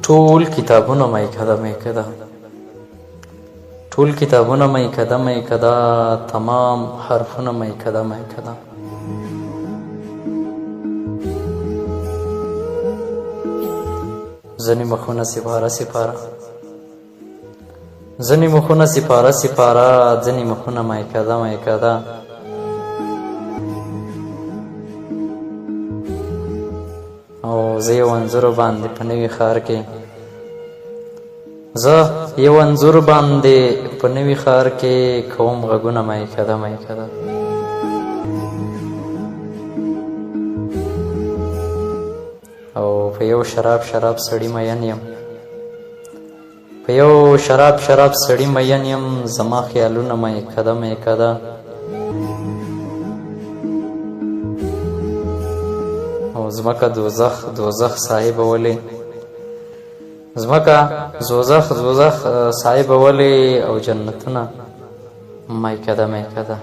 ټول کتابونه میکده ټول کتابونه میکده تمام حرفونه میکده ځنې مخونه سپاره ځنې مخونه سپاره ځنې مخونه میکده او زه یو انځور باندې په نوي ښار کې کوم غږونه میکده او په یو شراب سړی مین یم زما خیالونه میکده او زمکه دوزخ صاحب ولی او جنتونه میکده